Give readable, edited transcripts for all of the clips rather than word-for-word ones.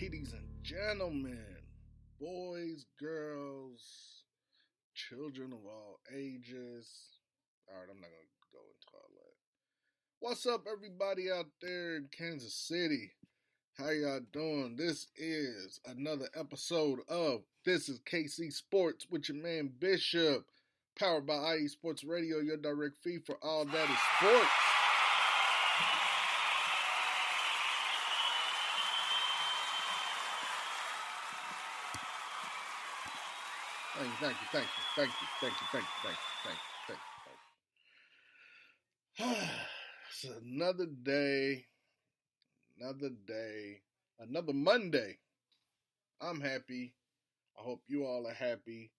Ladies and gentlemen, boys, girls, children of all ages. Alright, I'm not going to go into all that. What's up, everybody out there in Kansas City? How y'all doing? This is another episode of This is KC Sports with your man Bishop, powered by IE Sports Radio, your direct feed for all that is sports. Thank you. It's another day, another Monday. I'm happy. I hope you all are happy.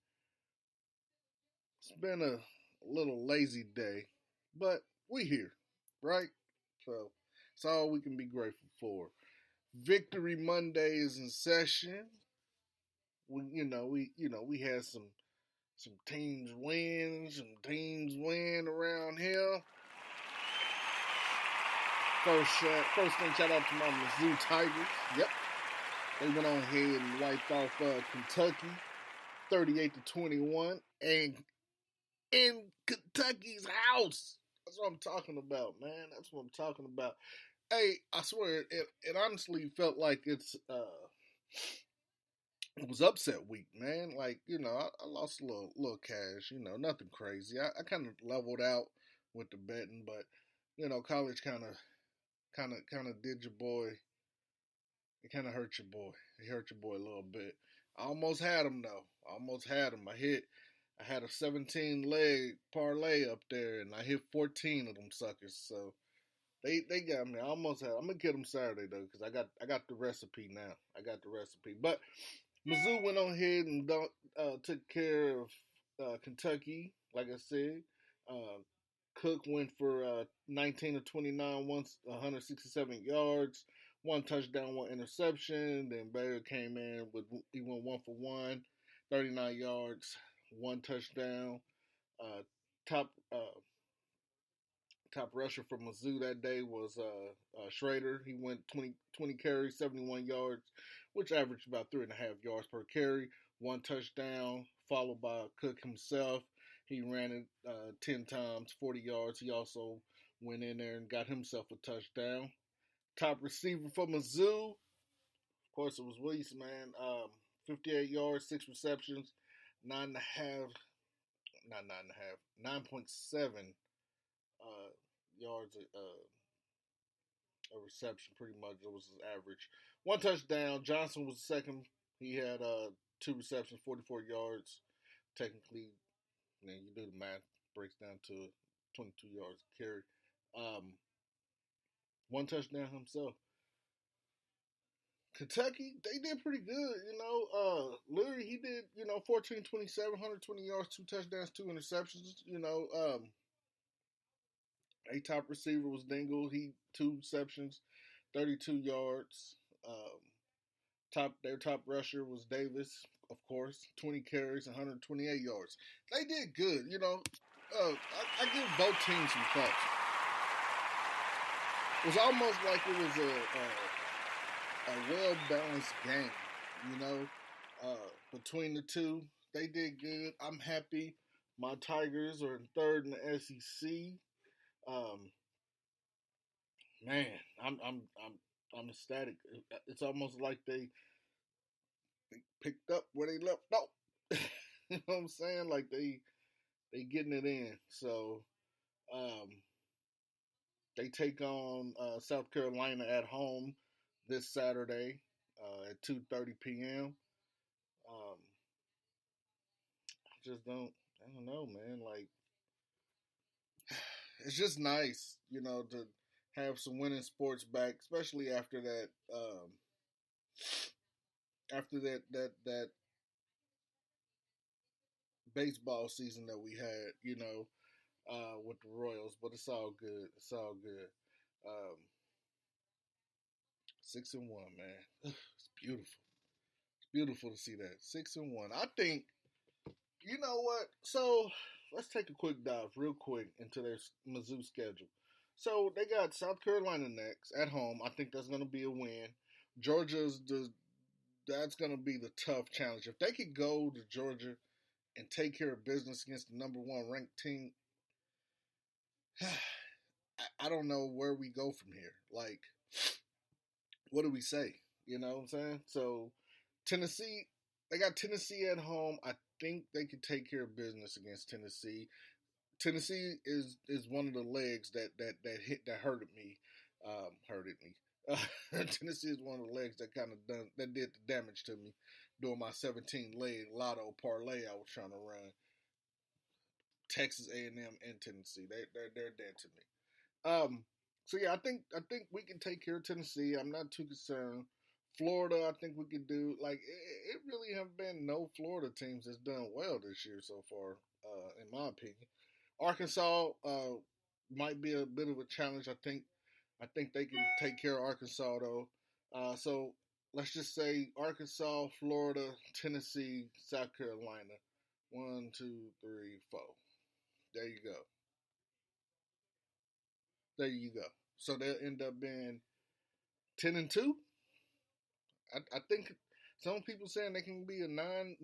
It's been a little lazy day, but we here, right? So it's all we can be grateful for. Victory Monday is in session. We had some teams win around here. First thing, shout out to my Mizzou Tigers. Yep, they went on ahead and wiped off Kentucky, 38-21, and in Kentucky's house. That's what I'm talking about, man. That's what I'm talking about. Hey, I swear, it honestly felt like it was upset week, man. Like, I lost a little cash, nothing crazy. I kind of leveled out with the betting, but, college kind of did your boy. It kind of hurt your boy. It hurt your boy a little bit. I almost had him, though. I had a 17-leg parlay up there, and I hit 14 of them suckers. So they got me. I almost had. I'm gonna get them Saturday though, because I got the recipe now. But Mizzou went on ahead and took care of Kentucky. Like I said, Cook went for 19 of 29, 167 yards, one touchdown, one interception. Then Bayer came in he went 1 for 1, 39 yards, one touchdown. Top rusher for Mizzou that day was Schrader. He went 20 carries, 71 yards, which averaged about 3.5 yards per carry. One touchdown, followed by Cook himself. He ran it 10 times, 40 yards. He also went in there and got himself a touchdown. Top receiver for Mizzou, of course, it was Williams, man. 58 yards, 6 receptions, 9.7 yards a reception, pretty much. It was his average. One touchdown. Johnson was second. He had 2 receptions, 44 yards. Technically, you do the math, breaks down to 22 yards a carry. One touchdown himself. Kentucky, they did pretty good, Leary, he did, 14-27, 120 yards, 2 touchdowns, 2 interceptions, A top receiver was Dingle. He 2 receptions, 32 yards. Their top rusher was Davis, of course, 20 carries, 128 yards. They did good, I give both teams some props. It was almost like it was a well-balanced game, between the two. They did good. I'm happy. My Tigers are in third in the SEC. Man, I'm ecstatic. It's almost like they picked up where they left off. You know what I'm saying? Like they getting it in. So they take on South Carolina at home this Saturday at 2:30 p.m. I don't know, man. Like, it's just nice, to have some winning sports back, especially after that, that baseball season that we had, with the Royals. But it's all good. 6-1, man. It's beautiful. It's beautiful to see that 6-1. I think, you know what? So let's take a quick dive, real quick, into their Mizzou schedule. So they got South Carolina next at home. I think that's going to be a win. Georgia's that's going to be the tough challenge. If they could go to Georgia and take care of business against the number one ranked team, I don't know where we go from here. Like, what do we say? You know what I'm saying? So, Tennessee, they got Tennessee at home. I think they could take care of business against Tennessee. Tennessee is one of the legs that hurted me. Hurted me. Tennessee is one of the legs that that did the damage to me during my 17 leg lotto parlay I was trying to run. Texas A&M and Tennessee, they're dead to me. So yeah, I think we can take care of Tennessee. I'm not too concerned. Florida, I think we could do. Like it really have been no Florida teams that's done well this year so far, in my opinion. Arkansas might be a bit of a challenge. I think they can take care of Arkansas though. So let's just say Arkansas, Florida, Tennessee, South Carolina. One, two, three, four. There you go. There you go. So they'll end up being 10-2. I think some people saying they can be a 9-1-10.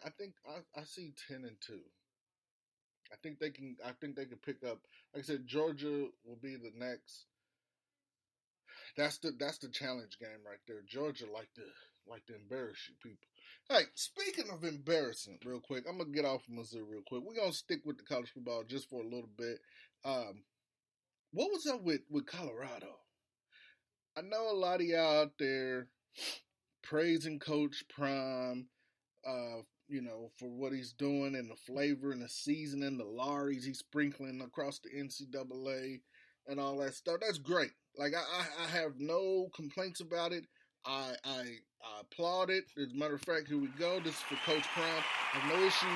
I think I see 10-2. I think they can. I think they can pick up. Like I said, Georgia will be the next. That's the challenge game right there. Georgia like to embarrass you people. Hey, speaking of embarrassing, real quick, I'm gonna get off of Missouri real quick. We're gonna stick with the college football just for a little bit. Um, what was up with Colorado? I know a lot of y'all out there praising Coach Prime, for what he's doing and the flavor and the seasoning, the Laries he's sprinkling across the NCAA and all that stuff. That's great. Like I have no complaints about it. I applaud it. As a matter of fact, here we go. This is for Coach Prime. I have no issue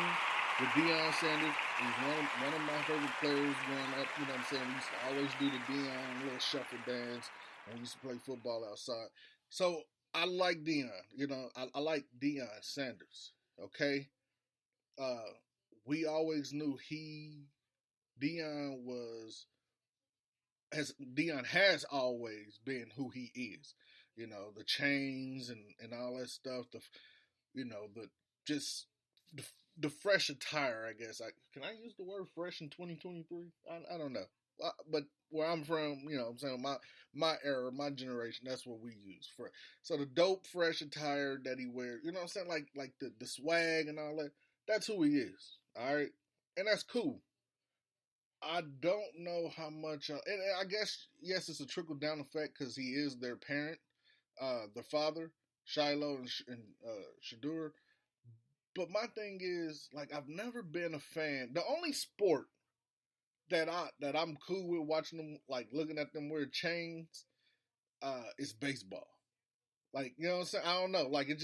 with Deion Sanders. He's one of my favorite players growing up. You know what I'm saying? We used to always do the Deion little shuffle dance when we used to play football outside. So I like Deion. I like Deion Sanders. Okay, uh, we always knew Deion was Deion has always been who he is. The chains and all that stuff. The just the, the fresh attire. I guess can I use the word fresh in 2023? I don't know, but where I'm from, I'm saying my era, my generation, that's what we use for. So the dope fresh attire that he wears, you know what I'm saying, like the swag and all that. That's who he is. All right, and that's cool. I don't know how much, and I guess yes, it's a trickle down effect because he is their parent, the father, Shiloh and Shadur. But my thing is, like, I've never been a fan. The only sport that I'm cool with watching them, like looking at them wear chains, is baseball. Like, you know what I'm saying? I don't know. Like, it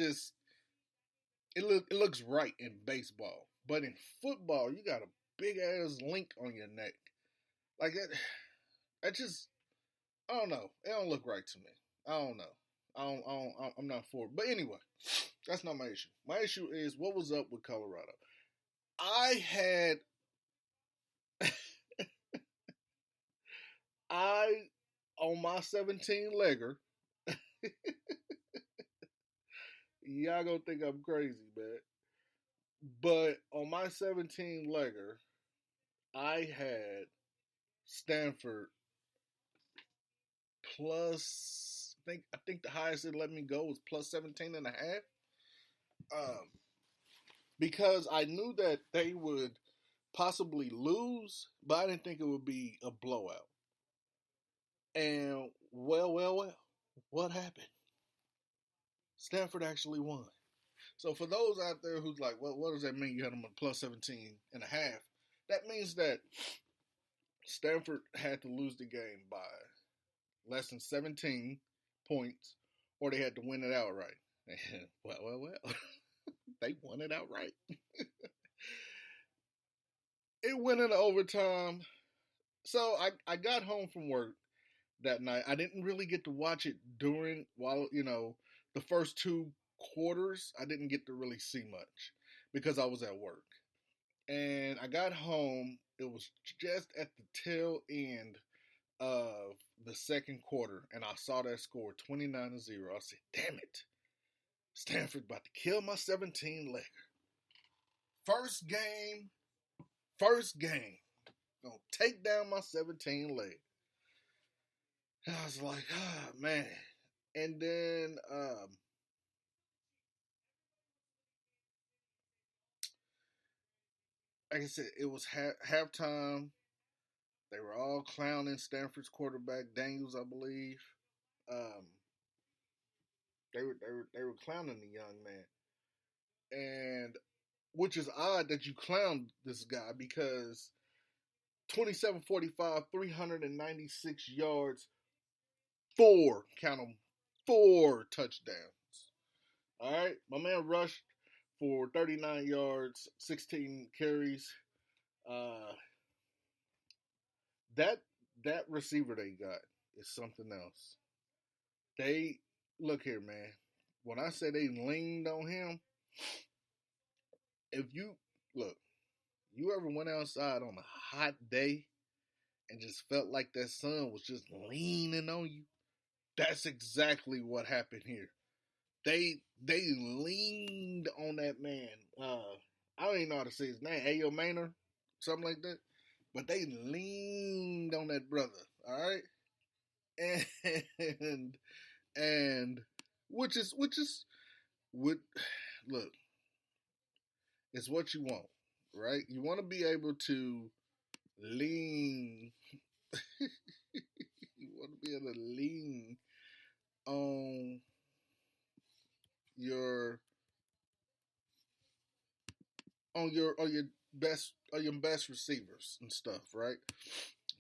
looks right in baseball, but in football, you got a big ass link on your neck. Like that just I don't know. It don't look right to me. I don't know. I'm not for it. But anyway, that's not my issue. My issue is what was up with Colorado. I had I on my 17 legger. Y'all gonna think I'm crazy, man. But on my 17 legger, I had Stanford plus. I think the highest it let me go was plus 17 and a half. Um, because I knew that they would possibly lose, but I didn't think it would be a blowout. And well, what happened? Stanford actually won. So for those out there who's like, well, what does that mean? You had them on plus 17 and a half. That means that Stanford had to lose the game by less than 17 points, or they had to win it outright. And well, they won it outright. It went into overtime. So I got home from work that night. I didn't really get to watch it while the first two quarters. I didn't get to really see much because I was at work. And I got home. It was just at the tail end of the second quarter, and I saw that score 29-0. I said, "Damn it!" Stanford about to kill my 17 legger. First game. Gonna take down my 17 leg. And I was like, oh man. And then like I said, it was halftime. They were all clowning Stanford's quarterback, Daniels, I believe. Um, they were clowning the young man, and which is odd that you clowned this guy because 27-45, 396 yards, count them, 4 touchdowns. All right, my man rushed for 39 yards, 16 carries. Uh, that that receiver they got is something else. They look here, man. When I say they leaned on him, if you look, you ever went outside on a hot day and just felt like that sun was just leaning on you? That's exactly what happened here. They leaned on that man. I don't even know how to say his name, Ayo Manor, something like that. But they leaned on that brother. All right, and which is what look, it's what you want, right? You want to be able to lean. You want to be able to lean on your best receivers and stuff, right?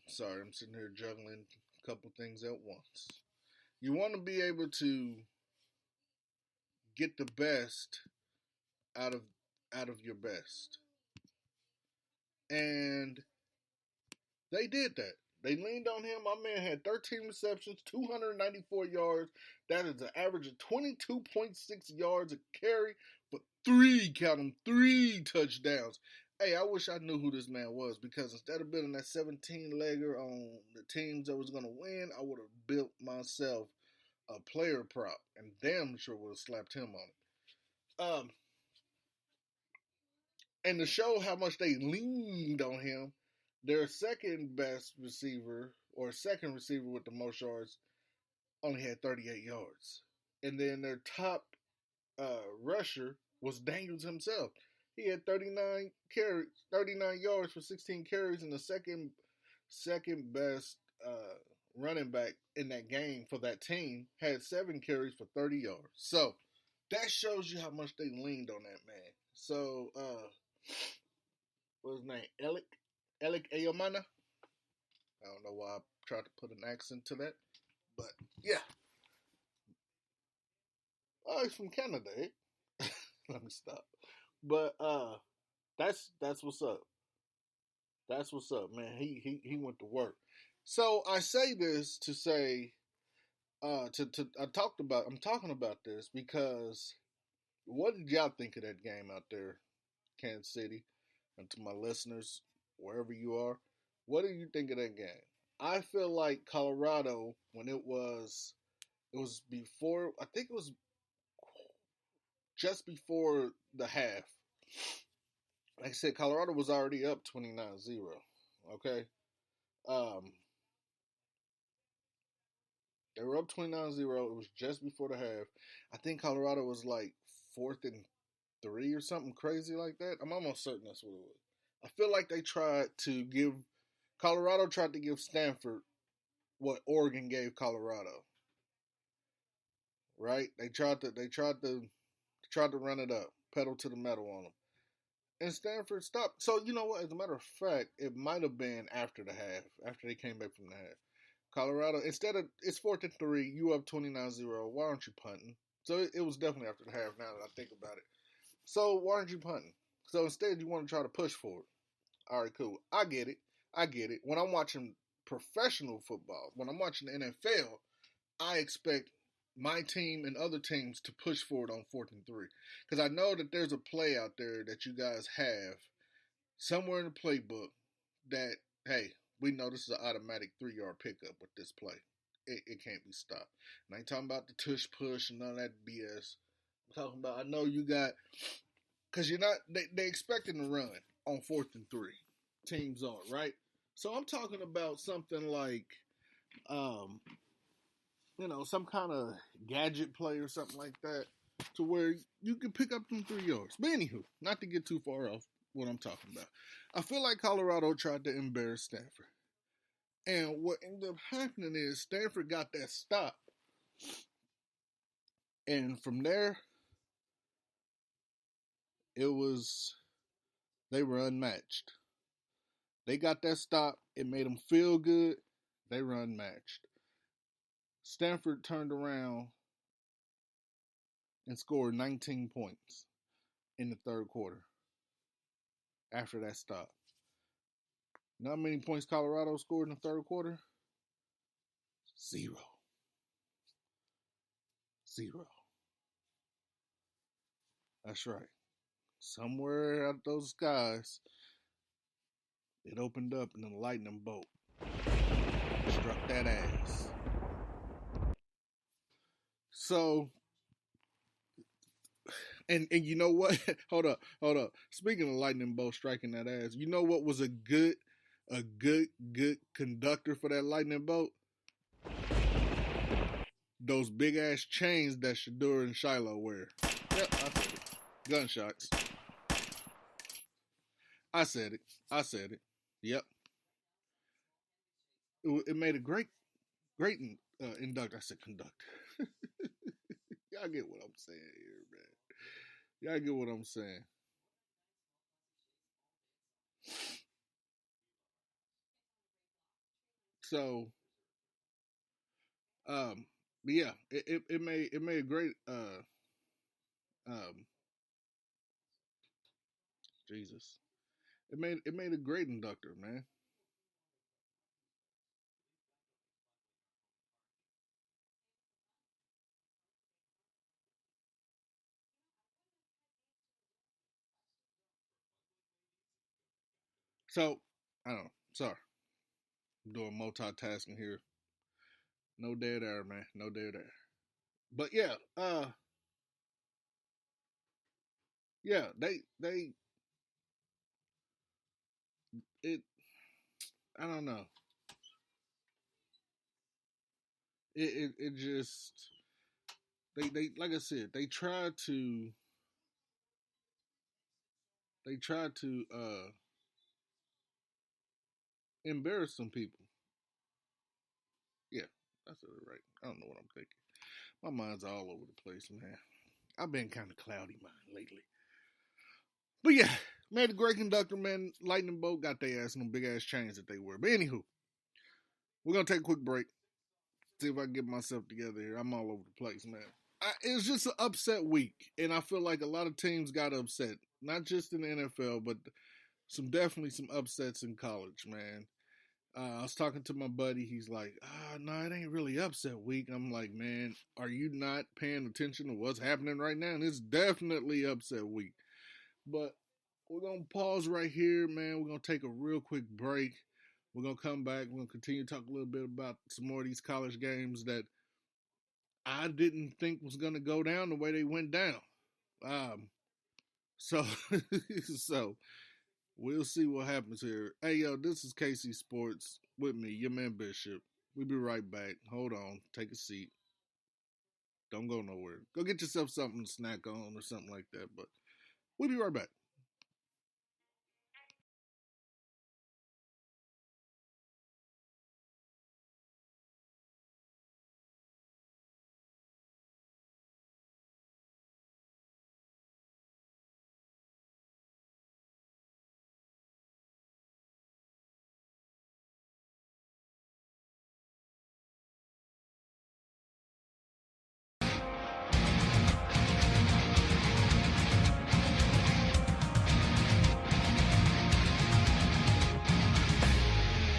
Sorry, I'm sitting here juggling a couple things at once. You want to be able to get the best out of your best. And they did that. They leaned on him. My man had 13 receptions, 294 yards. That is an average of 22.6 yards a carry for three touchdowns. Hey, I wish I knew who this man was because instead of building that 17-legger on the teams that was going to win, I would have built myself a player prop and damn sure would have slapped him on it. And to show how much they leaned on him, their second best receiver, or second receiver with the most yards, only had 38 yards. And then their top rusher was Daniels himself. He had 39 yards for 16 carries, and the second best running back in that game for that team had 7 carries for 30 yards. So that shows you how much they leaned on that man. So what's his name? Alec Ayomana. I don't know why I tried to put an accent to that, but yeah. Oh, he's from Canada, eh? Let me stop. But that's what's up. That's what's up, man. He went to work. So I say this to say, I'm talking about this because what did y'all think of that game out there, Kansas City? And to my listeners, wherever you are, what do you think of that game? I feel like Colorado, when it was before, I think it was just before the half. Like I said, Colorado was already up 29-0. Okay? They were up 29-0. It was just before the half. I think Colorado was like 4th and 3 or something crazy like that. I'm almost certain that's what it was. I feel like Colorado tried to give Stanford what Oregon gave Colorado. Right? They tried to run it up, pedal to the metal on them. And Stanford stopped. So you know what? As a matter of fact, it might have been after the half, after they came back from the half. Colorado, instead of it's 4th and 3, you up 29-0. Why aren't you punting? So it was definitely after the half. Now that I think about it, so why aren't you punting? So instead, you want to try to push for it. All right, cool. I get it. When I'm watching professional football, when I'm watching the NFL, I expect my team and other teams to push forward on 4th and 3. Because I know that there's a play out there that you guys have somewhere in the playbook that, hey, we know this is an automatic 3-yard pickup with this play. It can't be stopped. And I ain't talking about the tush push and none of that BS. talking about, I know you got, because you're not, they expecting to run on 4th and 3. Teams are, right? So I'm talking about something like, some kind of gadget play or something like that to where you can pick up them 3 yards. But anywho, not to get too far off what I'm talking about. I feel like Colorado tried to embarrass Stanford. And what ended up happening is Stanford got that stop. And from there, they were unmatched. They got that stop. It made them feel good. They were unmatched. Stanford turned around and scored 19 points in the third quarter after that stop. You know how many points Colorado scored in the third quarter? 0. That's right. Somewhere out of those skies, it opened up and a lightning bolt struck that ass. So, and you know what? Hold up. Speaking of lightning bolt striking that ass, you know what was a good conductor for that lightning bolt? Those big ass chains that Shedeur and Shiloh wear. Yep, I said it. Gunshots. I said it. Yep. It made a great inductor. I said conductor. Y'all get what I'm saying here, man. Y'all get what I'm saying. So, but yeah, it made a great Jesus. It made a great inductor, man. So, I don't know. Sorry. I'm doing multitasking here. No dead air, man. No dead air. But yeah, they it I don't know. It just they like I said, they tried to embarrass some people. Yeah, that's right. I don't know what I'm thinking. My mind's all over the place, man. I've been kind of cloudy mind lately. But yeah, made a great conductor, man. Lightning bolt got their ass in them big ass chains that they wear. But anywho, we're gonna take a quick break. See if I can get myself together here. I'm all over the place, man. It's just an upset week, and I feel like a lot of teams got upset. Not just in the NFL, but definitely some upsets in college, man. I was talking to my buddy. He's like, no, it ain't really upset week. I'm like, man, are you not paying attention to what's happening right now? And it's definitely upset week. But we're going to pause right here, man. We're going to take a real quick break. We're going to come back. We're going to continue to talk a little bit about some more of these college games that I didn't think was going to go down the way they went down. So we'll see what happens here. Hey, yo, this is KC Sports with me, your man Bishop. We'll be right back. Hold on. Take a seat. Don't go nowhere. Go get yourself something to snack on or something like that. But we'll be right back.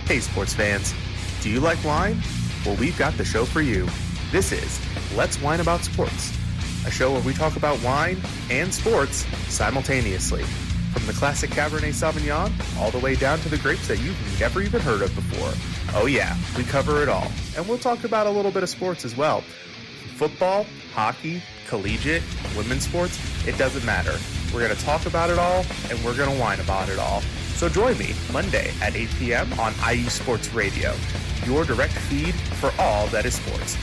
Hey sports fans, do you like wine? Well, we've got the show for you. This is Let's Wine About Sports, a show where we talk about wine and sports simultaneously. From the classic Cabernet Sauvignon all the way down to the grapes that you've never even heard of before. Oh yeah, we cover it all. And we'll talk about a little bit of sports as well. Football, hockey, collegiate, women's sports, it doesn't matter. We're going to talk about it all, and we're going to whine about it all. So join me Monday at 8 p.m. on IU Sports Radio, your direct feed for all that is sports.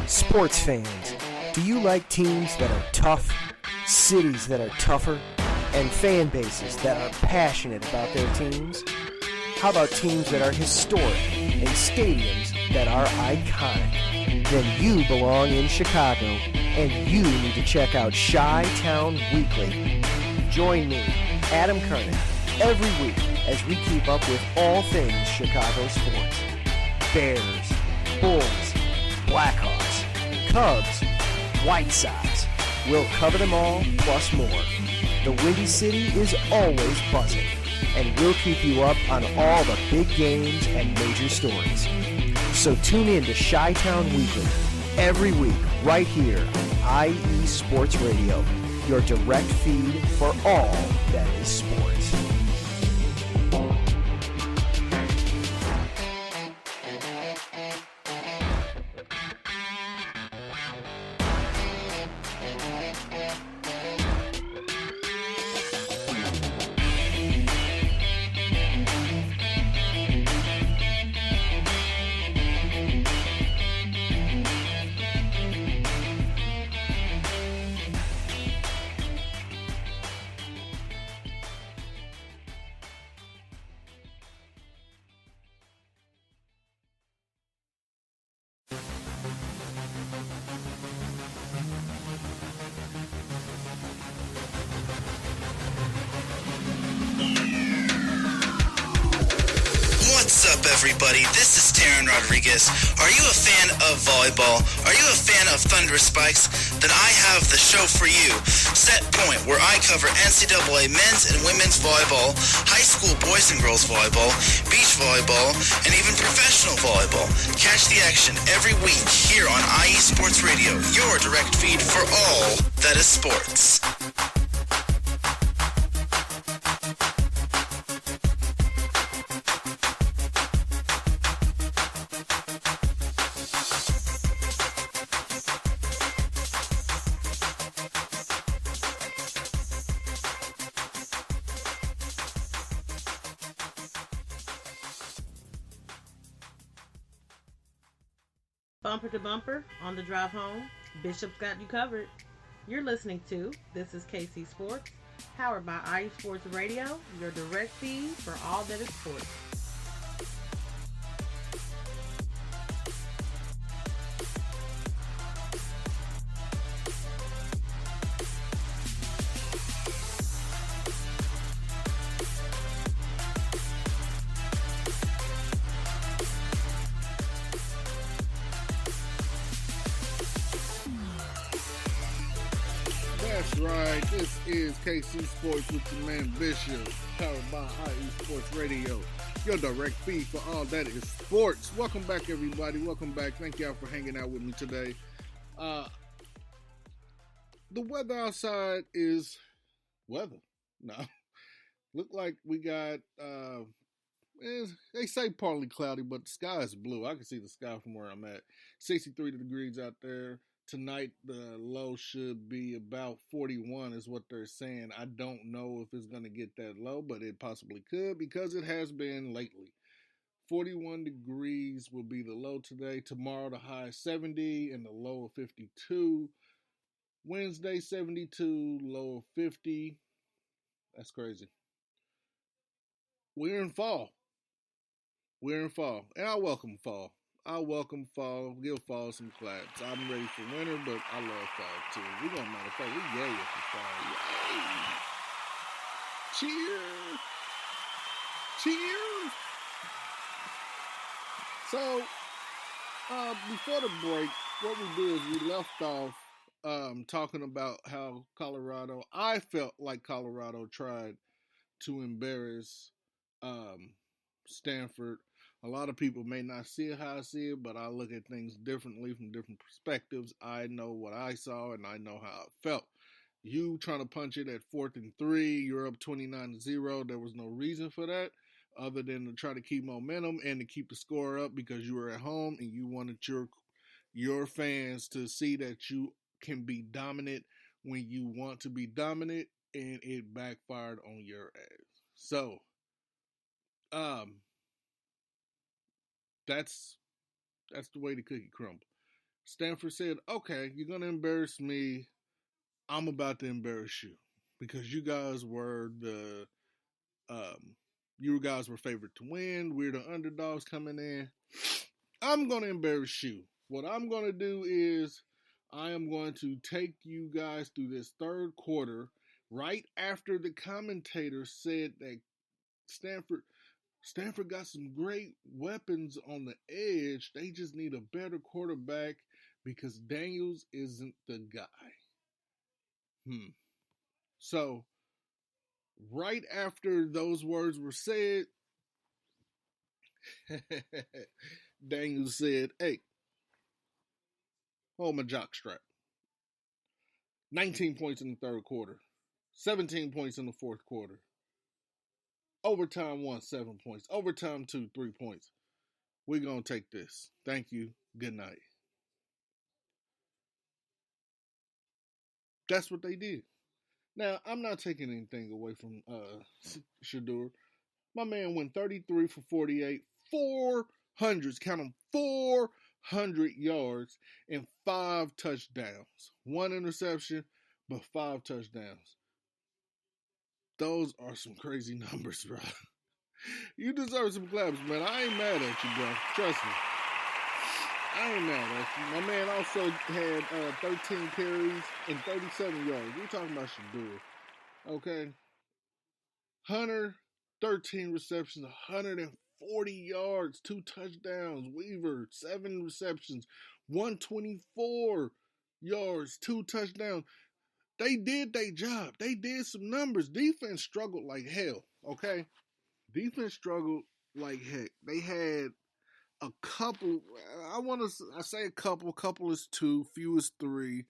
Sports fans, do you like teams that are tough, cities that are tougher, and fan bases that are passionate about their teams? How about teams that are historic and stadiums that are iconic? Then you belong in Chicago, and you need to check out Chi-Town Weekly. Join me, Adam Kernan, every week as we keep up with all things Chicago sports. Bears, Bulls, Blackhawks, Cubs, White Sox. We'll cover them all, plus more. The Windy City is always buzzing, and we'll keep you up on all the big games and major stories. So tune in to Chi-Town Weekly every week right here on IE Sports Radio, your direct feed for all that is sports. Everybody, this is Taryn Rodriguez. Are you a fan of volleyball? Are you a fan of Thunderous Spikes? Then I have the show for you, Set Point, where I cover NCAA men's and women's volleyball, high school boys and girls volleyball, beach volleyball, and even professional volleyball. Catch the action every week here on IE Sports Radio, your direct feed for all that is sports. Bumper to bumper, on the drive home, Bishop's got you covered. You're listening to This is KC Sports, powered by IU Sports Radio, your direct feed for all that is sports. That's right. This is KC Sports with your man Bishop, powered by IE Sports Radio, your direct feed for all that is sports. Welcome back, everybody. Welcome back. Thank y'all for hanging out with me today. The weather outside is weather. No, look like we got. They say partly cloudy, but the sky is blue. I can see the sky from where I'm at. 63 degrees out there. Tonight, the low should be about 41 is what they're saying. I don't know if it's going to get that low, but it possibly could because it has been lately. 41 degrees will be the low today. Tomorrow, the high 70 and the low of 52. Wednesday, 72, low of 50. That's crazy. We're in fall. And I welcome fall. Give fall some claps. I'm ready for winter, but I love fall too. We're going to matter of fact, we yay for fall. Yay! Cheers! So, Before the break, what we did is we left off talking about how I felt like Colorado tried to embarrass um, Stanford. A lot of people may not see it how I see it, but I look at things differently from different perspectives. I know what I saw and I know how it felt. You trying to punch it at 4th and 3, you're up 29-0. There was no reason for that other than to try to keep momentum and to keep the score up because you were at home and you wanted your fans to see that you can be dominant when you want to be dominant, and it backfired on your ass. So, um, that's the way the cookie crumbled. Stanford said, "Okay, you're gonna embarrass me. I'm about to embarrass you because you guys were um, you guys were favored to win. We're the underdogs coming in. I'm gonna embarrass you. What I'm gonna do is I am going to take you guys through this third quarter right after the commentator said that Stanford got some great weapons on the edge. They just need a better quarterback because Daniels isn't the guy." So, right after those words were said, Daniels said, "Hey, hold my jockstrap. 19 points in the third quarter, 17 points in the fourth quarter. Overtime 1, 7 points. Overtime 2, 3 points. We're going to take this. Thank you. Good night." That's what they did. Now, I'm not taking anything away from Shedeur. My man went 33 for 48, 400s, count them, 400 yards and 5 touchdowns. 1 interception, but 5 touchdowns. Those are some crazy numbers, bro. You deserve some claps, man. I ain't mad at you, bro. Trust me. I ain't mad at you. My man also had 13 carries and 37 yards. We're talking about Shedeur. Okay? Hunter, 13 receptions, 140 yards, 2 touchdowns. Weaver, 7 receptions, 124 yards, 2 touchdowns. They did their job. They did some numbers. Defense struggled like hell, okay? Defense struggled like heck. They had a couple, I say a couple is 2, few is 3,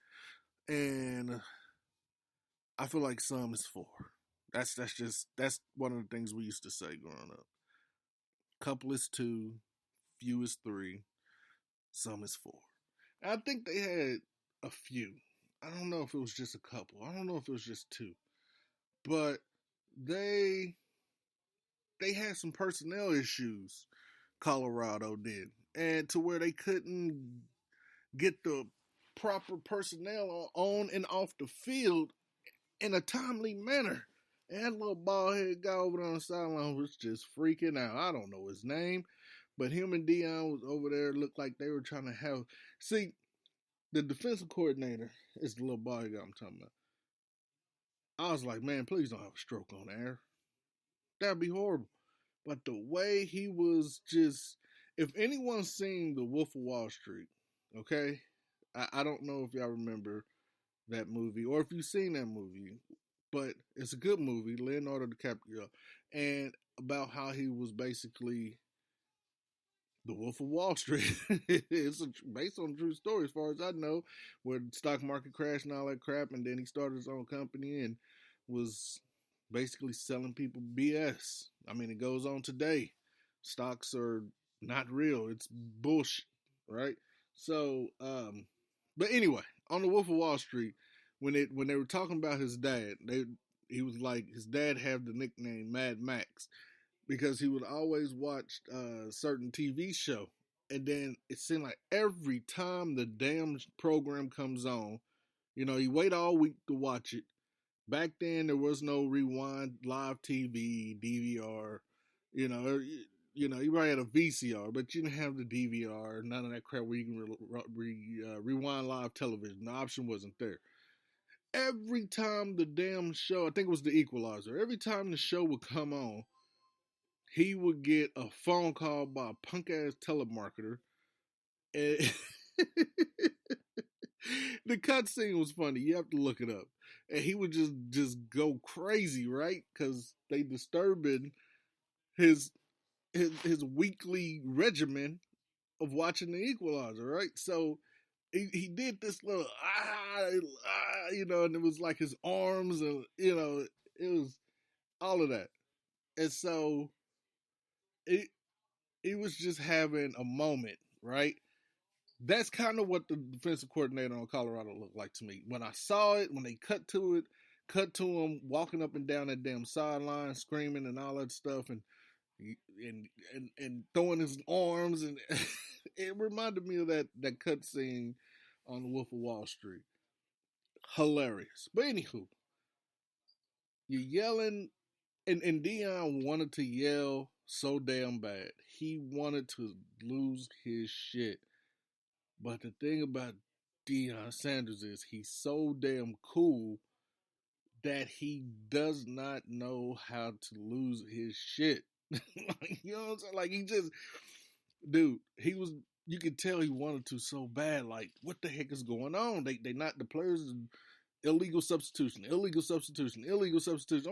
and I feel like some is 4. That's one of the things we used to say growing up. Couple is 2, few is 3, some is 4. And I think they had a few. I don't know if it was just a couple. I don't know if it was just 2. But they had some personnel issues, Colorado did. And to where they couldn't get the proper personnel on and off the field in a timely manner. And that little bald head guy over there on the sideline was just freaking out. I don't know his name, but him and Dion was over there. Looked like they were trying to have. See, the defensive coordinator is the little bald guy I'm talking about. I was like, man, please don't have a stroke on air. That'd be horrible. But the way he was just, if anyone's seen The Wolf of Wall Street, okay, I don't know if y'all remember that movie or if you've seen that movie, but it's a good movie, Leonardo DiCaprio, and about how he was basically the Wolf of Wall Street. It's based on a true story as far as I know, where the stock market crashed and all that crap, and then he started his own company and was basically selling people BS. I mean, it goes on today. Stocks are not real. It's bullshit, right? So, but anyway, on the Wolf of Wall Street, when they were talking about his dad, he was like, his dad had the nickname Mad Max because he would always watch a certain TV show, and then it seemed like every time the damn program comes on, you wait all week to watch it. Back then, there was no rewind, live TV, DVR. You probably had a VCR, but you didn't have the DVR, none of that crap where you can rewind live television. The option wasn't there. Every time the damn show, I think it was The Equalizer, every time the show would come on, he would get a phone call by a punk-ass telemarketer And the cutscene was funny. You have to look it up. And he would just go crazy, right? Because they disturbing his weekly regimen of watching the Equalizer, right? So he did this little and it was like his arms and it was all of that, and so he was just having a moment, right? That's kind of what the defensive coordinator on Colorado looked like to me when I saw it. When they cut to him walking up and down that damn sideline, screaming and all that stuff, and throwing his arms, and it reminded me of that cut scene on The Wolf of Wall Street. Hilarious. But anywho, you're yelling, and Dion wanted to yell so damn bad. He wanted to lose his shit. But the thing about Deion Sanders is he's so damn cool that he does not know how to lose his shit. Like, you know what I'm saying? Like, he just, dude, you could tell he wanted to so bad. Like, what the heck is going on? They not, the players, illegal substitution. I'm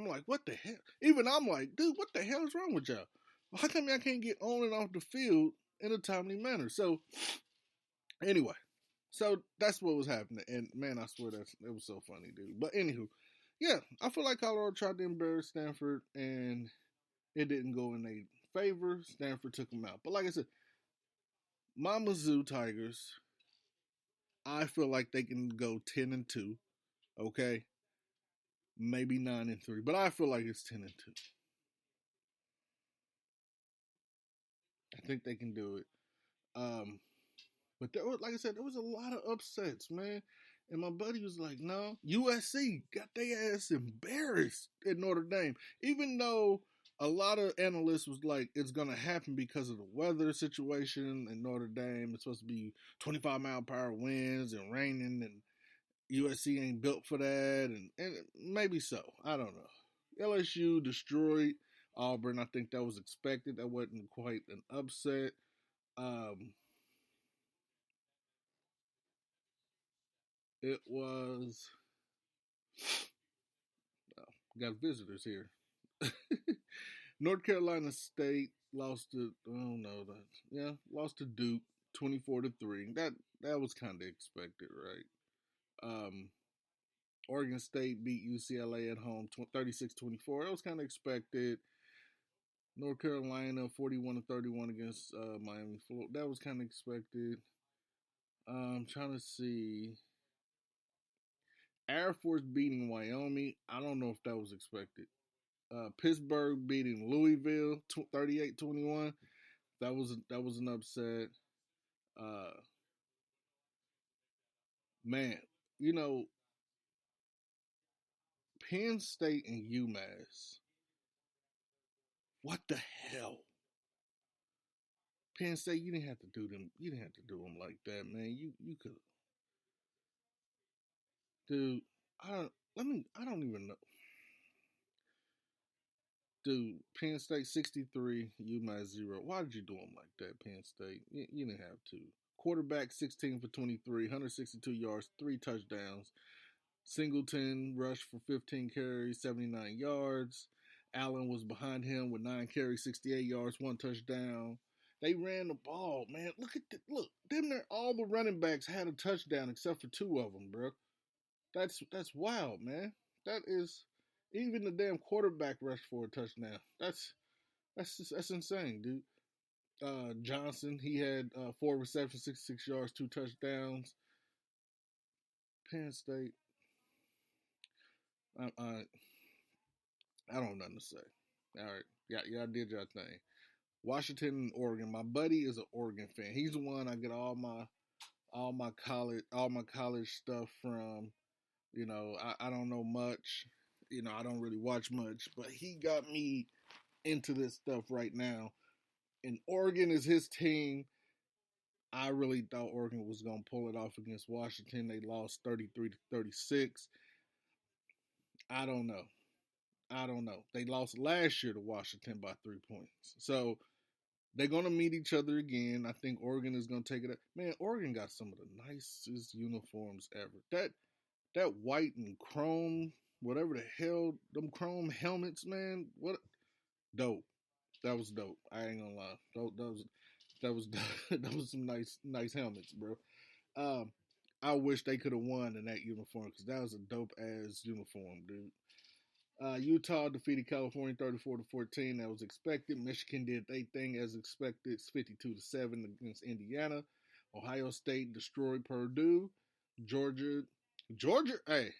like, what the hell? Even I'm like, dude, what the hell is wrong with y'all? How come y'all can't get on and off the field in a timely manner? So, anyway, so that's what was happening. And, man, I swear it was so funny, dude. But, anywho, yeah, I feel like Colorado tried to embarrass Stanford, and it didn't go in their favor. Stanford took them out. But like I said, my Mizzou Tigers, I feel like they can go 10-2, okay? Maybe 9-3, but I feel like it's 10-2. I think they can do it. But there was, like I said, there was a lot of upsets, man. And my buddy was like, no, USC got their ass embarrassed at Notre Dame. Even though a lot of analysts was like, it's going to happen because of the weather situation in Notre Dame. It's supposed to be 25-mile-per-hour winds and raining, and USC ain't built for that. And maybe so. I don't know. LSU destroyed Auburn. I think that was expected. That wasn't quite an upset. It was. Got visitors here. North Carolina State lost to. Lost to Duke 24-3. That was kind of expected, right? Oregon State beat UCLA at home 36-24. It was kind of expected. North Carolina 41-31 against Miami. That was kind of expected. I'm trying to see. Air Force beating Wyoming. I don't know if that was expected. Pittsburgh beating Louisville 38-21. That was an upset. Man, Penn State and UMass. What the hell? Penn State, you didn't have to do them. You didn't have to do them like that, man. You could, dude. I don't even know. Dude, Penn State 63, UMass 0. Why did you do them like that, Penn State? You didn't have to. Quarterback 16 for 23, 162 yards, 3 touchdowns. Singleton rushed for 15 carries, 79 yards. Allen was behind him with 9 carries, 68 yards, 1 touchdown. They ran the ball, man. Look, them there, all the running backs had a touchdown except for 2 of them, bro. That's wild, man. That is, even the damn quarterback rushed for a touchdown. That's insane, dude. Johnson, he had 4 receptions, 66 yards, 2 touchdowns. Penn State, I don't have nothing to say. All right, y'all did y'all thing. Washington and Oregon. My buddy is an Oregon fan. He's the one I get all my college stuff from. I don't know much. I don't really watch much, but he got me into this stuff right now. And Oregon is his team. I really thought Oregon was going to pull it off against Washington. They lost 33-36. I don't know. They lost last year to Washington by 3 points. So They're gonna meet each other again. I think Oregon is gonna take it. Man, Oregon got some of the nicest uniforms ever. That white and chrome, whatever the hell, them chrome helmets, man. What dope. That was dope. I ain't gonna lie. That was that was some nice helmets, bro. Um, I wish they could have won in that uniform because that was a dope ass uniform, dude. Utah defeated California 34-14. That was expected. Michigan did their thing as expected. It's 52-7 against Indiana. Ohio State destroyed Purdue. Georgia, hey,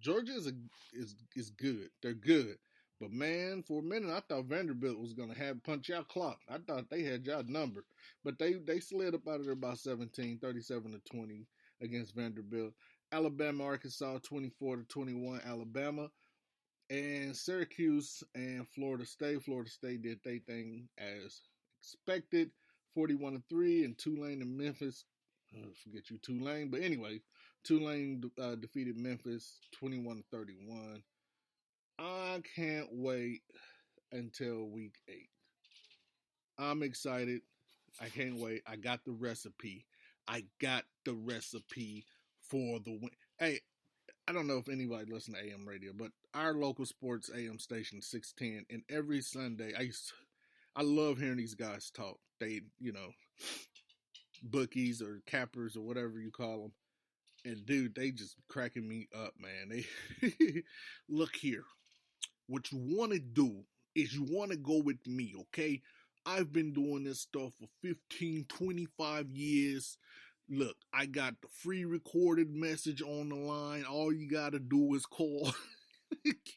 Georgia is good. They're good. But man, for a minute I thought Vanderbilt was gonna have punch y'all clock. I thought they had y'all number. But they slid up out of there by 17, 37-20 against Vanderbilt. Alabama, Arkansas, 24-21, Alabama. And Syracuse and Florida State. Florida State did their thing as expected. 41-3, and Tulane and Memphis. Forget you, Tulane. But anyway, Tulane defeated Memphis 21-31. I can't wait until week 8. I'm excited. I can't wait. I got the recipe. For the win. Hey, I don't know if anybody listens to AM radio, but our local sports AM station 610, and every Sunday I love hearing these guys talk. They, bookies or cappers or whatever you call them. And dude, they just cracking me up, man. They look here. What you want to do is you want to go with me, okay? I've been doing this stuff for 15, 25 years. Look, I got the free recorded message on the line. All you got to do is call.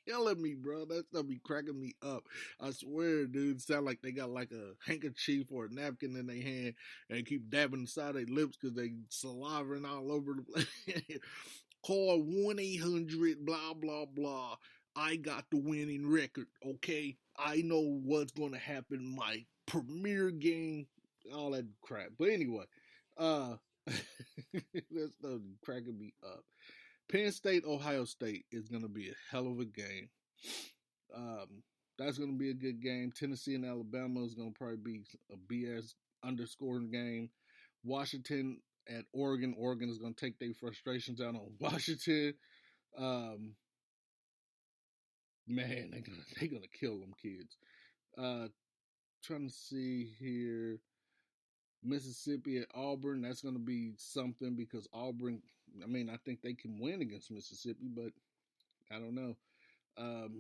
Killing me, bro. That stuff be cracking me up. I swear, dude. Sound like they got like a handkerchief or a napkin in their hand and keep dabbing the side of their lips because they salivating all over the place. Call 1-800 blah, blah, blah. I got the winning record, okay? I know what's going to happen. My premier game, all that crap. But anyway, that stuff cracking me up. Penn State, Ohio State is going to be a hell of a game. That's going to be a good game. Tennessee and Alabama is going to probably be a BS underscoring game. Washington at Oregon. Oregon is going to take their frustrations out on Washington. Man, they're gonna kill them kids. Trying to see here. Mississippi at Auburn, that's going to be something because Auburn, I think they can win against Mississippi, but I don't know.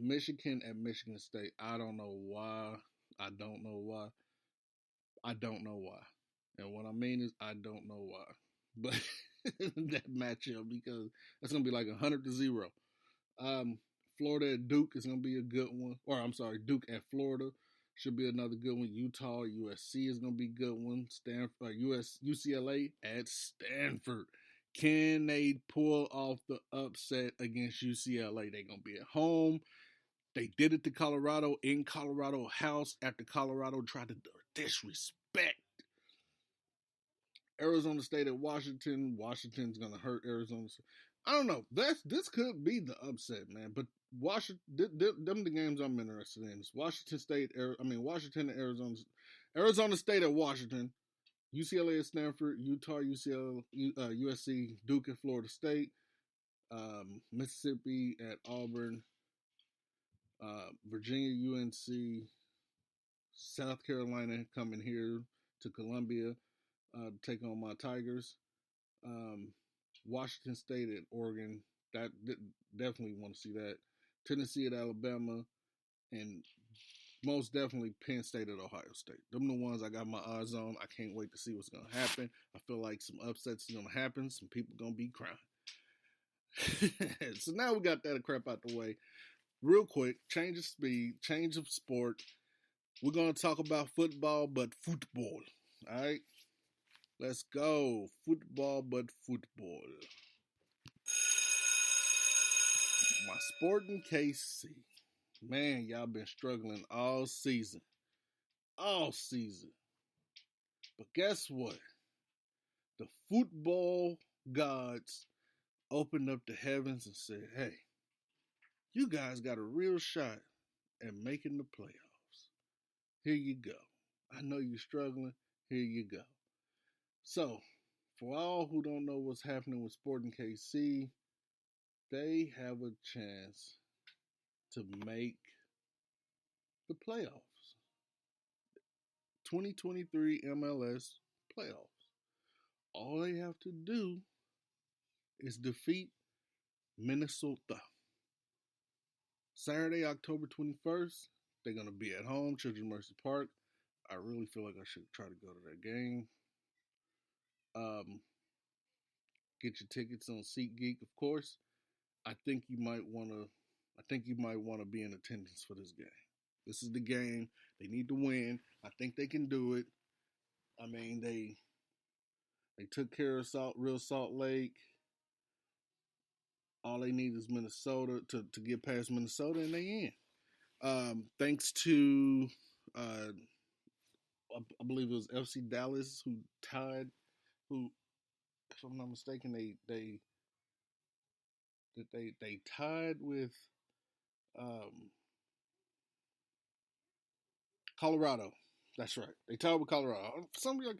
Michigan at Michigan State, I don't know why. And what I mean is, I don't know why. But that matchup, because that's going to be like 100-0. Florida at Duke is going to be a good one. Duke at Florida should be another good one. Utah, USC is going to be a good one. UCLA at Stanford. Can they pull off the upset against UCLA? They're going to be at home. They did it to Colorado in Colorado house after Colorado tried to disrespect Arizona State at Washington. Washington's going to hurt Arizona State. I don't know. This could be the upset, man. But Washington, them the games I'm interested in. It's Washington and Arizona. Arizona State at Washington. UCLA at Stanford. Utah, USC, Duke at Florida State. Mississippi at Auburn. Virginia, UNC. South Carolina coming here to Columbia to take on my Tigers. Washington State at Oregon. That definitely want to see that. Tennessee at Alabama, and most definitely Penn State at Ohio State. Them the ones I got my eyes on. I can't wait to see what's going to happen. I feel like some upsets is going to happen. Some people going to be crying. So now we got that crap out the way. Real quick, change of speed, change of sport. We're going to talk about football, but football. All right? Let's go. Football, but football. My Sporting KC. Man, y'all been struggling all season. All season. But guess what? The football gods opened up the heavens and said, hey, you guys got a real shot at making the playoffs. Here you go. I know you're struggling. Here you go. So, for all who don't know what's happening with Sporting KC, they have a chance to make the playoffs. 2023 MLS playoffs. All they have to do is defeat Minnesota. Saturday, October 21st, they're going to be at home, Children's Mercy Park. I really feel like I should try to go to that game. Get your tickets on SeatGeek, of course. I think you might want to be in attendance for this game. This is the game. They need to win. I think they can do it. I mean, they took care of Real Salt Lake. All they need is Minnesota to get past Minnesota, and they in. Thanks to I believe it was FC Dallas who, if I'm not mistaken, they tied with Colorado. That's right. They tied with Colorado. For some reason,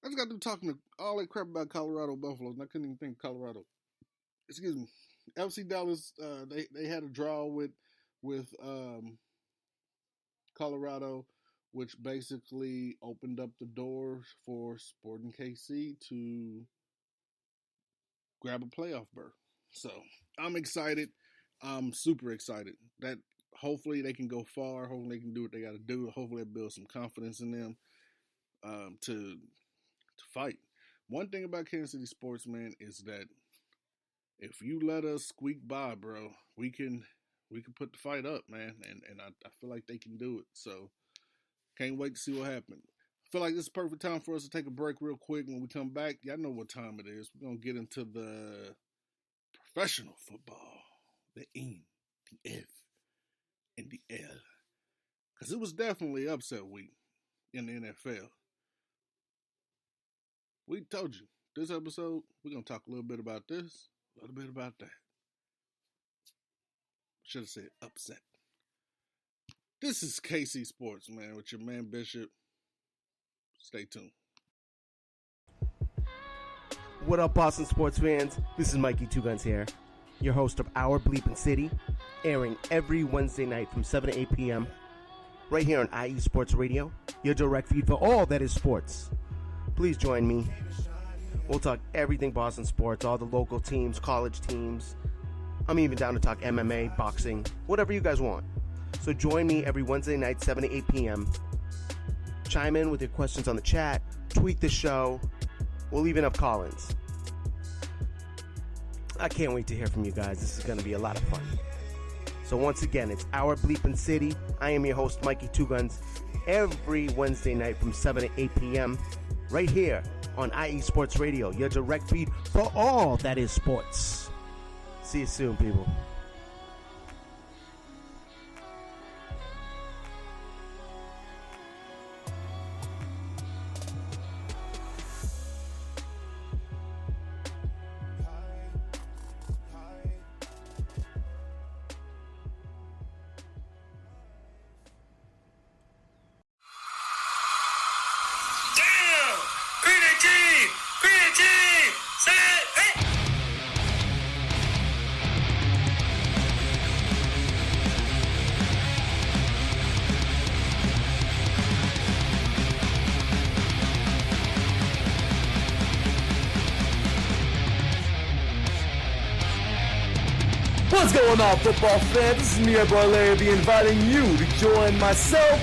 I just got to talking to all that crap about Colorado Buffaloes, and I couldn't even think of Colorado. Excuse me. FC Dallas, they had a draw with Colorado, which basically opened up the door for Sporting KC to grab a playoff berth. So I'm excited. I'm super excited. That hopefully they can go far. Hopefully they can do what they got to do. Hopefully it builds some confidence in them to fight. One thing about Kansas City sports, man, is that if you let us squeak by, bro, we can put the fight up, man, and I feel like they can do it. So can't wait to see what happens. I feel like this is the perfect time for us to take a break real quick. When we come back, y'all know what time it is. We're going to get into the professional football, the N, the F, and the L. Because it was definitely upset week in the NFL. We told you, this episode, we're going to talk a little bit about this, a little bit about that. Should have said upset. This is KC Sports, man, with your man Bishop. Stay tuned. What up, Boston sports fans? This is Mikey Two Guns here, your host of Our Bleepin' City, airing every Wednesday night from 7 to 8 p.m. right here on IE Sports Radio, your direct feed for all that is sports. Please join me. We'll talk everything Boston sports, all the local teams, college teams. I'm even down to talk MMA, boxing, whatever you guys want. So join me every Wednesday night, 7 to 8 p.m. Chime in with your questions on the chat, tweet the show. We'll even have call-ins. I can't wait to hear from you guys. This is going to be a lot of fun. So once again, it's Our Bleepin' City. I am your host, Mikey Two Guns, every Wednesday night from 7 to 8 p.m. right here on IE Sports Radio, your direct feed for all that is sports. See you soon, people. What's going on, football fans? This is me, your boy Larry B, inviting you to join myself,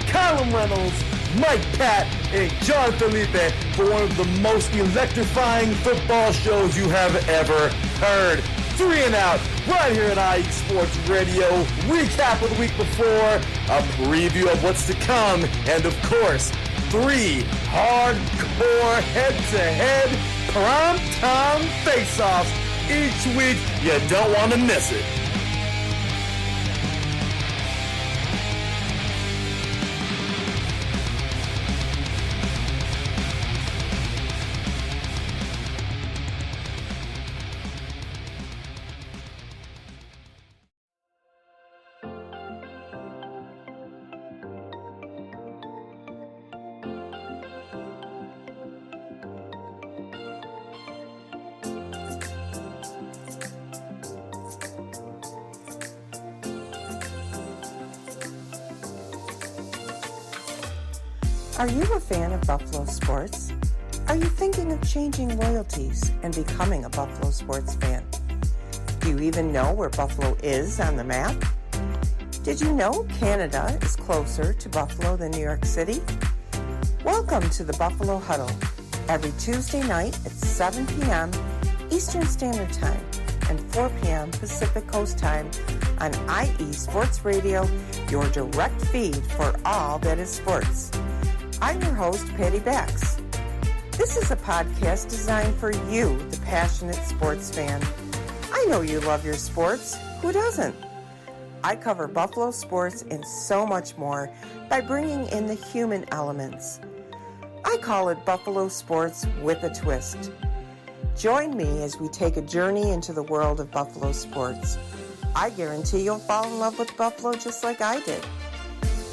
Callum Reynolds, Mike Pat, and John Felipe for one of the most electrifying football shows you have ever heard. 3 and Out, right here at IE Sports Radio. Recap of the week before, a preview of what's to come, and of course, 3 hardcore head-to-head prime-time face-offs each week. You don't want to miss it. Are you a fan of Buffalo sports? Are you thinking of changing loyalties and becoming a Buffalo sports fan? Do you even know where Buffalo is on the map? Did you know Canada is closer to Buffalo than New York City? Welcome to the Buffalo Huddle, every Tuesday night at 7 p.m. Eastern Standard Time and 4 p.m. Pacific Coast Time on IE Sports Radio, your direct feed for all that is sports. I'm your host, Patty Bax. This is a podcast designed for you, the passionate sports fan. I know you love your sports. Who doesn't? I cover Buffalo sports and so much more by bringing in the human elements. I call it Buffalo Sports with a Twist. Join me as we take a journey into the world of Buffalo sports. I guarantee you'll fall in love with Buffalo just like I did.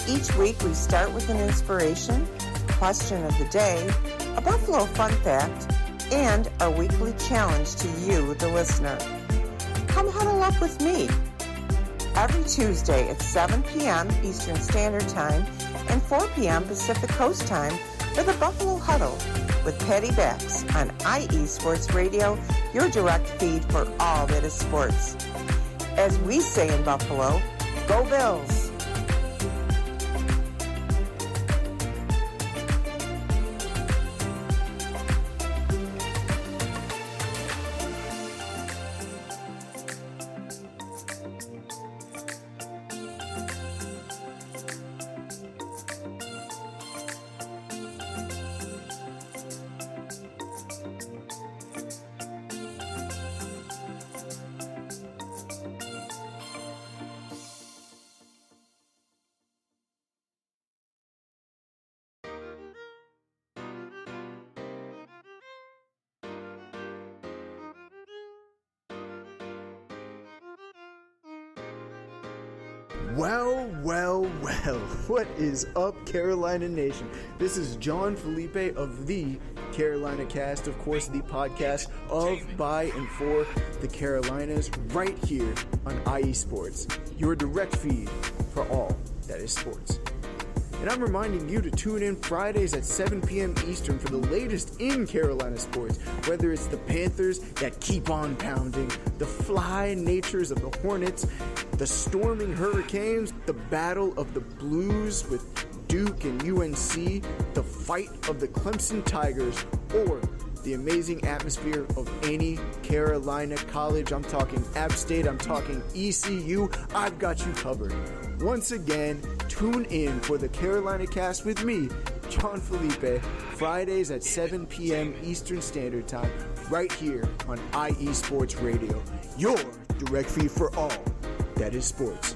Each week we start with an inspiration, question of the day, a Buffalo fun fact, and our weekly challenge to you, the listener. Come huddle up with me every Tuesday at 7 p.m. Eastern Standard Time and 4 p.m. Pacific Coast Time for the Buffalo Huddle with Patty Bax on IE Sports Radio, your direct feed for all that is sports. As we say in Buffalo, go Bills! Well, what is up, Carolina Nation? This is John Felipe of the Carolina Cast, of course, the podcast of, by, and for the Carolinas, right here on IE Sports, your direct feed for all that is sports. And I'm reminding you to tune in Fridays at 7 p.m. Eastern for the latest in Carolina sports, whether it's the Panthers that keep on pounding, the fly natures of the Hornets, the storming Hurricanes, the battle of the Blues with Duke and UNC, the fight of the Clemson Tigers, or the amazing atmosphere of any Carolina college. I'm talking App State, I'm talking ECU. I've got you covered. Once again, tune in for the Carolina Cast with me, John Felipe, Fridays at 7 p.m. Eastern Standard Time, right here on IE Sports Radio, your direct feed for all that is sports.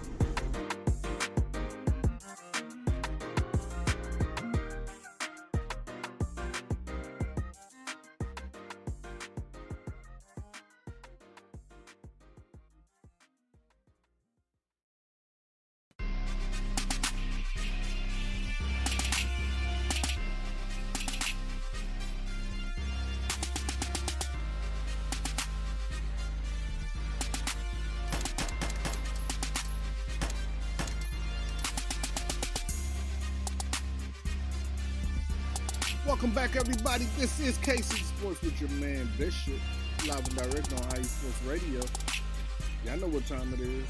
Welcome back, everybody. This is KC Sports with your man Bishop, live and direct on IE Sports Radio. Y'all know what time it is.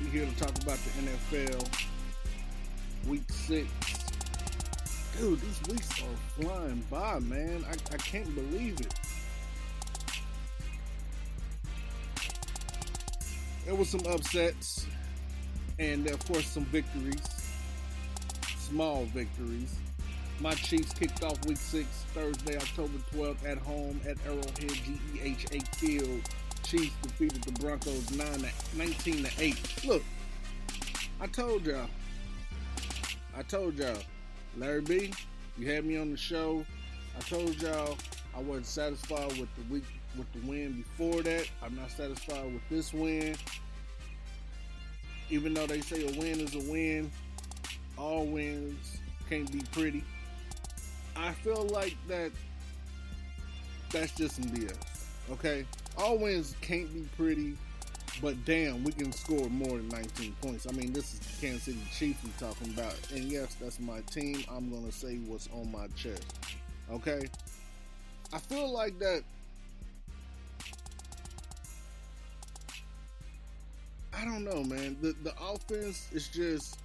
We're here to talk about the NFL Week 6. Dude, these weeks are flying by, man. I can't believe it. There was some upsets, and of course some victories, small victories. My Chiefs kicked off Week 6 Thursday, October 12th at home at Arrowhead GEHA Field. Chiefs defeated the Broncos 19-8. Look, I told y'all. Larry B, you had me on the show. I told y'all I wasn't satisfied with the win before that. I'm not satisfied with this win. Even though they say a win is a win, all wins can't be pretty. I feel like that's just some BS. Okay? All wins can't be pretty, but damn, we can score more than 19 points. I mean, this is the Kansas City Chiefs we're talking about. And yes, that's my team. I'm going to say what's on my chest. Okay? I feel like that. I don't know, man. The offense is just.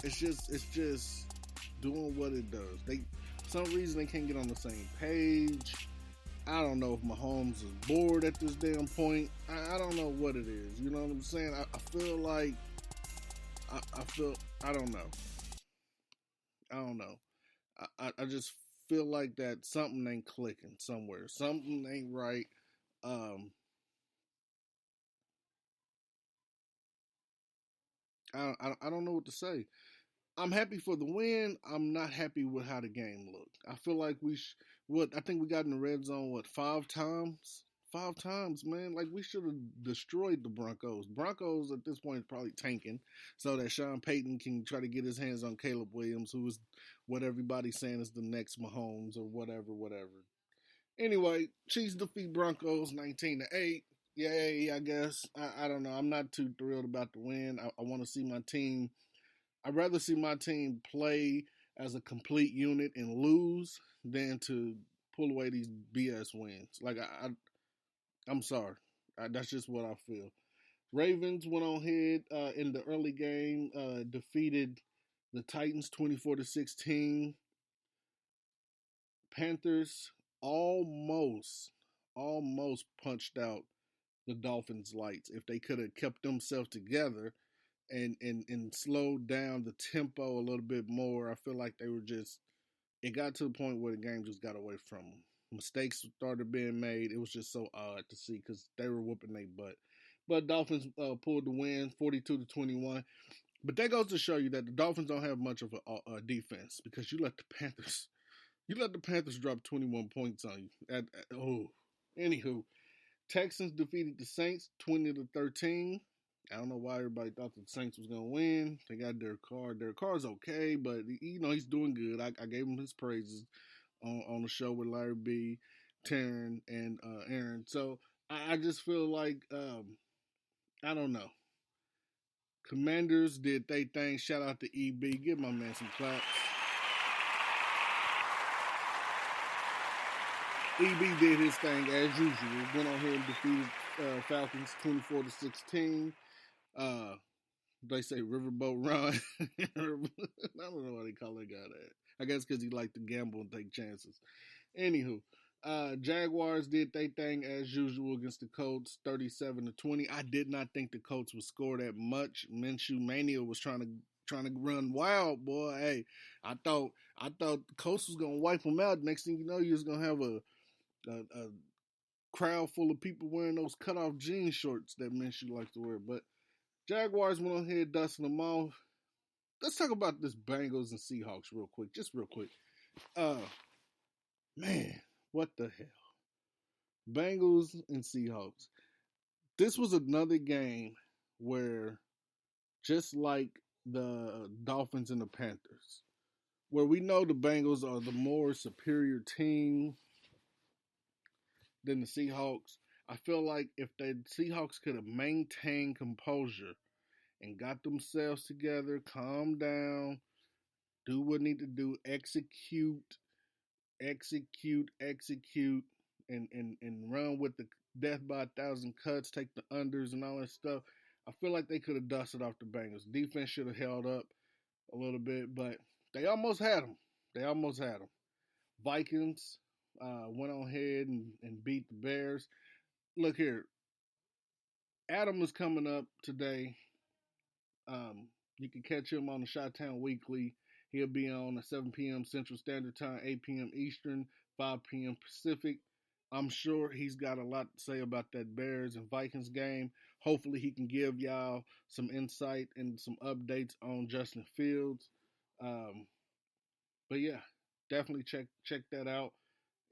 It's just doing what it does. Some reason they can't get on the same page. I don't know if Mahomes is bored at this damn point. I don't know what it is. You know what I'm saying? I feel like I don't know. I don't know. I just feel like that something ain't clicking somewhere. Something ain't right. I don't know what to say. I'm happy for the win. I'm not happy with how the game looked. I feel like I think we got in the red zone, 5 times? 5 times, man. Like, we should have destroyed the Broncos. Broncos at this point is probably tanking so that Sean Payton can try to get his hands on Caleb Williams, who is what everybody's saying is the next Mahomes or whatever. Anyway, Chiefs defeat Broncos 19-8. Yay, I guess. I don't know. I'm not too thrilled about the win. I want to see my team. I'd rather see my team play as a complete unit and lose than to pull away these BS wins. Like, I'm sorry. That's just what I feel. Ravens went on ahead in the early game, defeated the Titans 24-16. Panthers almost punched out the Dolphins' lights. If they could have kept themselves together and slowed down the tempo a little bit more, I feel like it got to the point where the game just got away from them. Mistakes started being made. It was just so odd to see because they were whooping their butt. But Dolphins pulled the win, 42-21. But that goes to show you that the Dolphins don't have much of a defense because you let the Panthers drop 21 points on you. Anywho, Texans defeated the Saints 20-13. I don't know why everybody thought the Saints was gonna win. They got Derek Carr. Derek Carr's okay, but he's doing good. I gave him his praises on the show with Larry B, Taryn, and Aaron. So I just feel like I don't know. Commanders did they thing. Shout out to EB. Give my man some claps. EB did his thing as usual. Went on here and defeated Falcons 24-16. They say Riverboat Ron. I don't know why they call that guy that. I guess because he liked to gamble and take chances. Anywho, Jaguars did their thing as usual against the Colts, 37-20. I did not think the Colts would score that much. Minshew Mania was trying to run wild, boy. Hey, I thought the Colts was gonna wipe them out. Next thing you know, you was gonna have a crowd full of people wearing those cutoff jean shorts that Minshew likes to wear. But Jaguars went on ahead dusting them off. Let's talk about this Bengals and Seahawks real quick. Man, what the hell? Bengals and Seahawks. This was another game where, just like the Dolphins and the Panthers, where we know the Bengals are the more superior team than the Seahawks. I feel like if the Seahawks could have maintained composure and got themselves together, calm down, do what need to do, execute, and run with the death by 1,000 cuts, take the unders and all that stuff. I feel like they could have dusted off the Bengals. Defense should have held up a little bit, but they almost had them. Vikings went on ahead and beat the Bears. Look here. Adam is coming up today. You can catch him on the Chi-Town Weekly. He'll be on at 7 p.m. Central Standard Time, 8 p.m. Eastern, 5 p.m. Pacific. I'm sure he's got a lot to say about that Bears and Vikings game. Hopefully he can give y'all some insight and some updates on Justin Fields. But yeah, definitely check that out.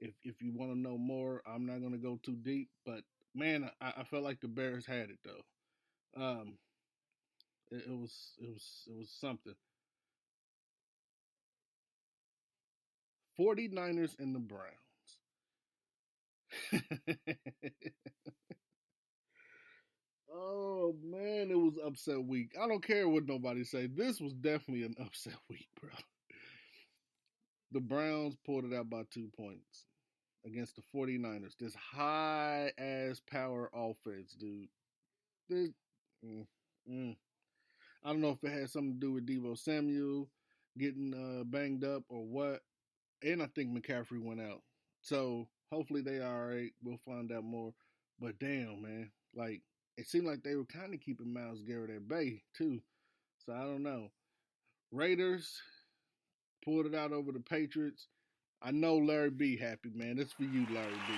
If you want to know more, I'm not going to go too deep. But man, I felt like the Bears had it though. It was something. 49ers and the Browns. Oh man, it was upset week. I don't care what nobody say. This was definitely an upset week, bro. The Browns pulled it out by 2 points against the 49ers. This high ass power offense, dude. This, mm, mm. I don't know if it had something to do with Deebo Samuel getting banged up or what. And I think McCaffrey went out. So hopefully they are all right. We'll find out more. But damn, man. Like, it seemed like they were kind of keeping Myles Garrett at bay, too. So I don't know. Raiders pulled it out over the Patriots. I know Larry B happy, man. That's for you, Larry B.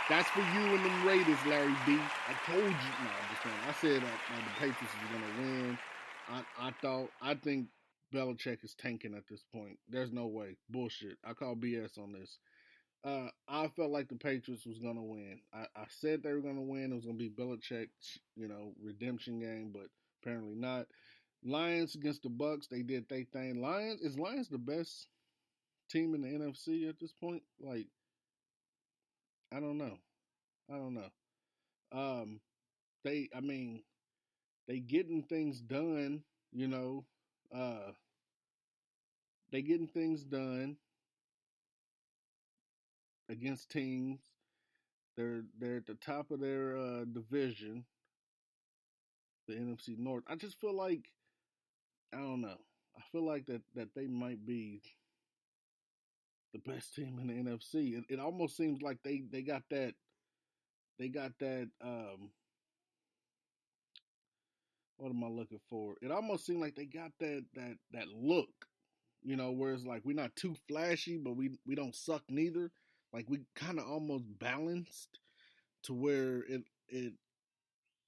That's for you and them Raiders, Larry B. I told you. No, I'm just saying. I said the Patriots was going to win. I think Belichick is tanking at this point. There's no way. Bullshit. I call BS on this. I felt like the Patriots was going to win. I said they were going to win. It was going to be Belichick's, redemption game, but apparently not. Lions against the Bucks, they did their thing. Is Lions the best team in the NFC at this point? Like, I don't know. They getting things done, they getting things done against teams. They're at the top of their division, the NFC North. I just feel like, I don't know. I feel like that they might be the best team in the NFC. It almost seems like they got that. They got that. What am I looking for? It almost seemed like they got that look, where it's like we're not too flashy, but we don't suck neither. Like we kind of almost balanced to where it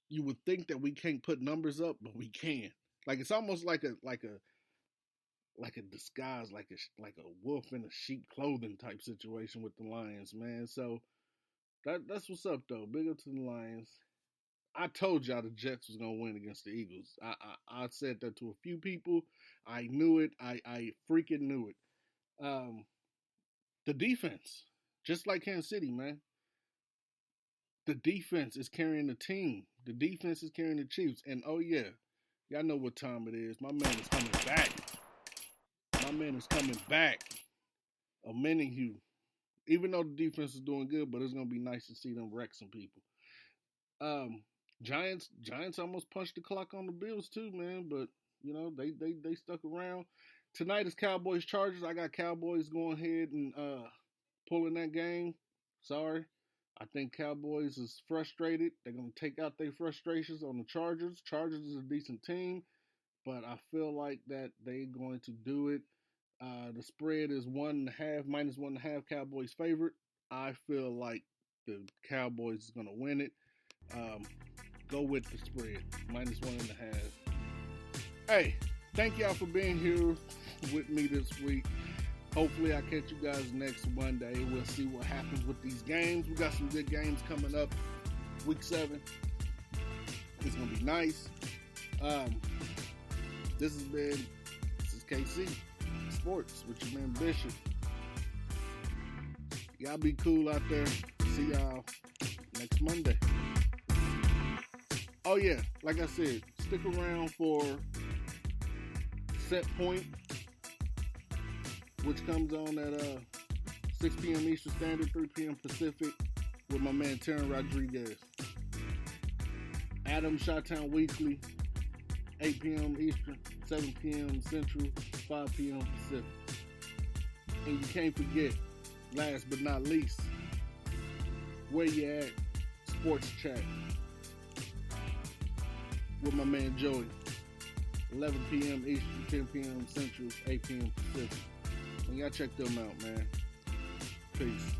you would think that we can't put numbers up, but we can. Like it's almost like a disguise, like a wolf in a sheep clothing type situation with the Lions, man. So that's what's up though. Big up to the Lions. I told y'all the Jets was gonna win against the Eagles. I said that to a few people. I knew it. I freaking knew it. The defense, just like Kansas City, man. The defense is carrying the team. The defense is carrying the Chiefs. And oh yeah, y'all know what time it is. My man is coming back. A Minihue. Even though the defense is doing good, but it's gonna be nice to see them wreck some people. Giants almost punched the clock on the Bills too, man. But they stuck around. Tonight is Cowboys Chargers. I got Cowboys going ahead and pulling that game. Sorry. I think Cowboys is frustrated. They're going to take out their frustrations on the Chargers. Chargers is a decent team, but I feel like that they're going to do it. The spread is -1.5, -1.5 Cowboys favorite. I feel like the Cowboys is going to win it. Go with the spread, -1.5. Hey, thank y'all for being here with me this week. Hopefully I catch you guys next Monday. We'll see what happens with these games. We got some good games coming up. Week 7. It's going to be nice. This is KC Sports with your man Bishop. Y'all be cool out there. See y'all next Monday. Oh yeah, like I said, stick around for Set Point, which comes on at 6 p.m. Eastern Standard, 3 p.m. Pacific, with my man Taryn Rodriguez. Adam Chi-Town Weekly, 8 p.m. Eastern, 7 p.m. Central, 5 p.m. Pacific. And you can't forget, last but not least, where you at, Sports Chat, with my man Joey. 11 p.m. Eastern, 10 p.m. Central, 8 p.m. Pacific. And y'all check them out, man. Peace.